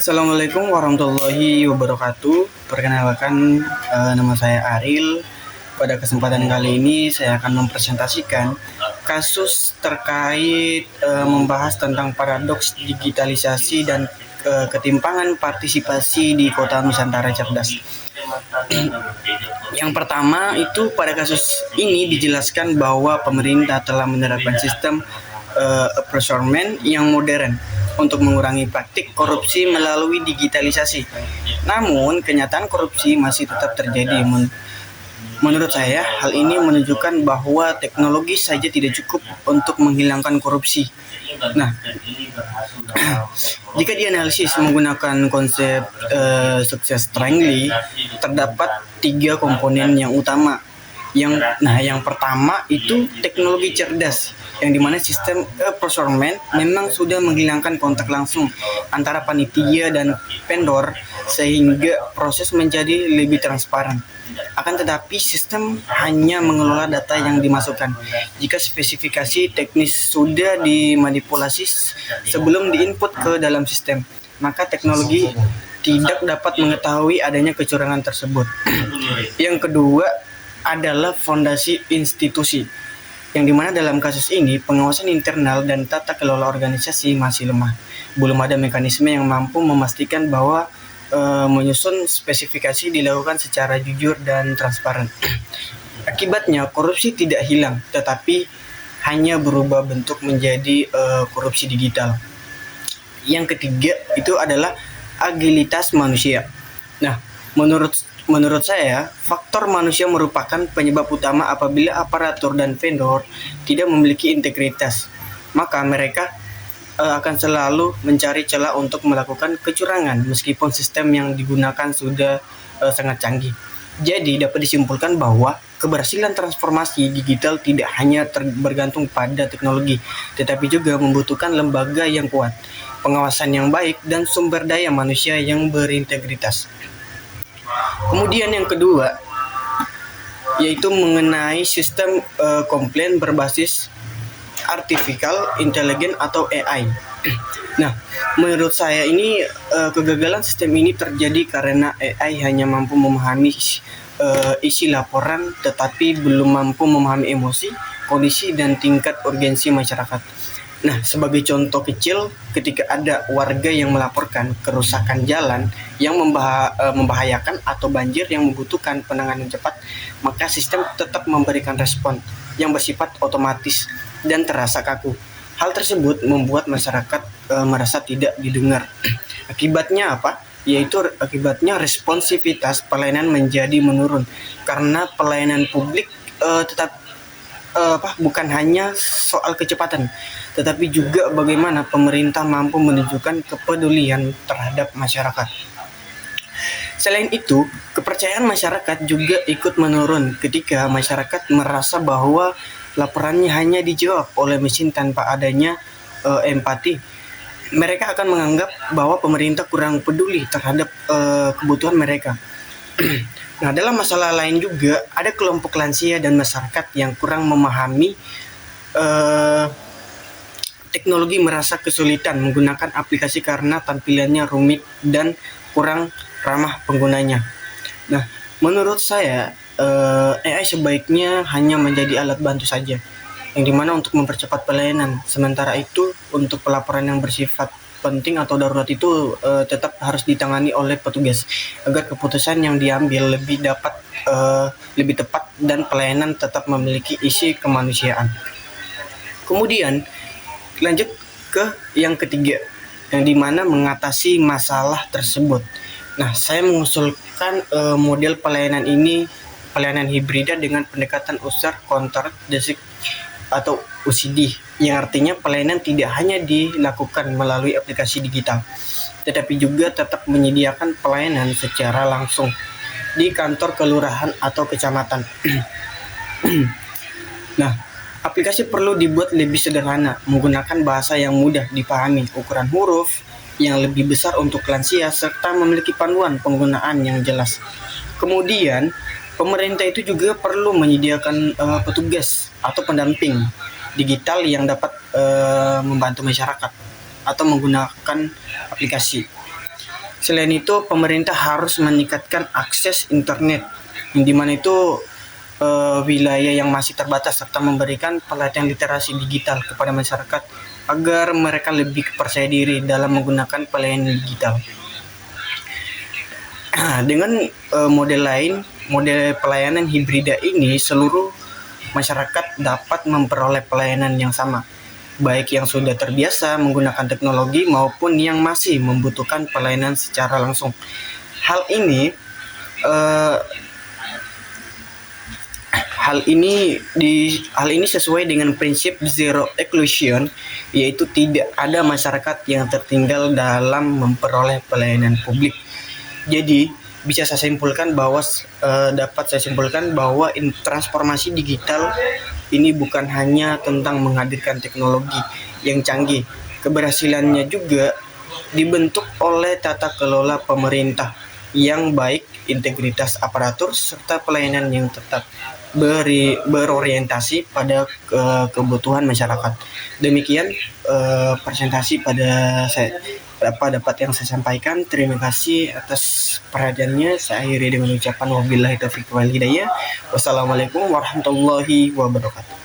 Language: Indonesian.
Assalamualaikum warahmatullahi wabarakatuh. Perkenalkan, nama saya Aril. Pada kesempatan kali ini saya akan mempresentasikan kasus terkait membahas tentang paradoks digitalisasi dan ketimpangan partisipasi di Kota Nusantara Cerdas. Yang pertama itu pada kasus ini dijelaskan bahwa pemerintah telah menerapkan sistem apportionment yang modern untuk mengurangi praktik korupsi melalui digitalisasi. Namun, kenyataan korupsi masih tetap terjadi. Menurut saya, hal ini menunjukkan bahwa teknologi saja tidak cukup untuk menghilangkan korupsi. Nah, jika dianalisis menggunakan konsep success triangle, terdapat 3 komponen yang utama. Yang pertama itu teknologi cerdas, yang dimana sistem apportionment memang sudah menghilangkan kontak langsung antara panitia dan vendor sehingga proses menjadi lebih transparan. Akan tetapi sistem hanya mengelola data yang dimasukkan. Jika spesifikasi teknis sudah dimanipulasi sebelum diinput ke dalam sistem, maka teknologi tidak dapat mengetahui adanya kecurangan tersebut. Yang kedua adalah fondasi institusi, yang dimana dalam kasus ini pengawasan internal dan tata kelola organisasi masih lemah. Belum ada mekanisme yang mampu memastikan bahwa menyusun spesifikasi dilakukan secara jujur dan transparan. Akibatnya korupsi tidak hilang, tetapi hanya berubah bentuk menjadi korupsi digital. Yang ketiga itu adalah agilitas manusia. Nah, Menurut saya, faktor manusia merupakan penyebab utama apabila aparatur dan vendor tidak memiliki integritas. Maka mereka akan selalu mencari celah untuk melakukan kecurangan meskipun sistem yang digunakan sudah sangat canggih. Jadi dapat disimpulkan bahwa keberhasilan transformasi digital tidak hanya bergantung pada teknologi, tetapi juga membutuhkan lembaga yang kuat, pengawasan yang baik, dan sumber daya manusia yang berintegritas. Kemudian yang kedua yaitu mengenai sistem komplain berbasis artificial intelligence atau AI. Nah, menurut saya ini kegagalan sistem ini terjadi karena AI hanya mampu memahami isi laporan tetapi belum mampu memahami emosi, kondisi, dan tingkat urgensi masyarakat. Nah, sebagai contoh kecil, ketika ada warga yang melaporkan kerusakan jalan yang membahayakan atau banjir yang membutuhkan penanganan cepat, maka sistem tetap memberikan respon yang bersifat otomatis dan terasa kaku. Hal tersebut membuat masyarakat merasa tidak didengar. Akibatnya apa? Yaitu akibatnya responsivitas pelayanan menjadi menurun karena pelayanan publik bukan hanya soal kecepatan, tetapi juga bagaimana pemerintah mampu menunjukkan kepedulian terhadap masyarakat. Selain itu, kepercayaan masyarakat juga ikut menurun ketika masyarakat merasa bahwa laporannya hanya dijawab oleh mesin tanpa adanya empati. Mereka akan menganggap bahwa pemerintah kurang peduli terhadap kebutuhan mereka. Nah, dalam masalah lain juga ada kelompok lansia dan masyarakat yang kurang memahami teknologi, merasa kesulitan menggunakan aplikasi karena tampilannya rumit dan kurang ramah penggunanya. Nah, menurut saya AI sebaiknya hanya menjadi alat bantu saja, yang dimana untuk mempercepat pelayanan. Sementara itu untuk pelaporan yang bersifat penting atau darurat itu tetap harus ditangani oleh petugas agar keputusan yang diambil lebih tepat dan pelayanan tetap memiliki isi kemanusiaan. Kemudian lanjut ke yang ketiga, yang dimana mengatasi masalah tersebut. Nah, saya mengusulkan model pelayanan ini, pelayanan hibrida dengan pendekatan user control desk atau UCD, yang artinya pelayanan tidak hanya dilakukan melalui aplikasi digital, tetapi juga tetap menyediakan pelayanan secara langsung di kantor kelurahan atau kecamatan. Nah, aplikasi perlu dibuat lebih sederhana, menggunakan bahasa yang mudah dipahami, ukuran huruf yang lebih besar untuk lansia, serta memiliki panduan penggunaan yang jelas. Kemudian, pemerintah itu juga perlu menyediakan petugas atau pendamping digital yang dapat membantu masyarakat atau menggunakan aplikasi. Selain itu, pemerintah harus meningkatkan akses internet, yang dimana itu wilayah yang masih terbatas, serta memberikan pelatihan literasi digital kepada masyarakat agar mereka lebih percaya diri dalam menggunakan pelayanan digital. Dengan model pelayanan hibrida ini, seluruh masyarakat dapat memperoleh pelayanan yang sama, baik yang sudah terbiasa menggunakan teknologi maupun yang masih membutuhkan pelayanan secara langsung. Hal ini uh, Hal ini sesuai dengan prinsip zero exclusion, yaitu tidak ada masyarakat yang tertinggal dalam memperoleh pelayanan publik. Jadi bisa saya simpulkan bahwa transformasi digital ini bukan hanya tentang menghadirkan teknologi yang canggih. Keberhasilannya juga dibentuk oleh tata kelola pemerintah yang baik, integritas aparatur, serta pelayanan yang tetap berorientasi pada kebutuhan masyarakat. Demikian presentasi dapat yang saya sampaikan. Terima kasih atas perhatiannya. Saya akhiri dengan ucapan wabillahi taufiq wal hidayah. Wassalamualaikum warahmatullahi wabarakatuh.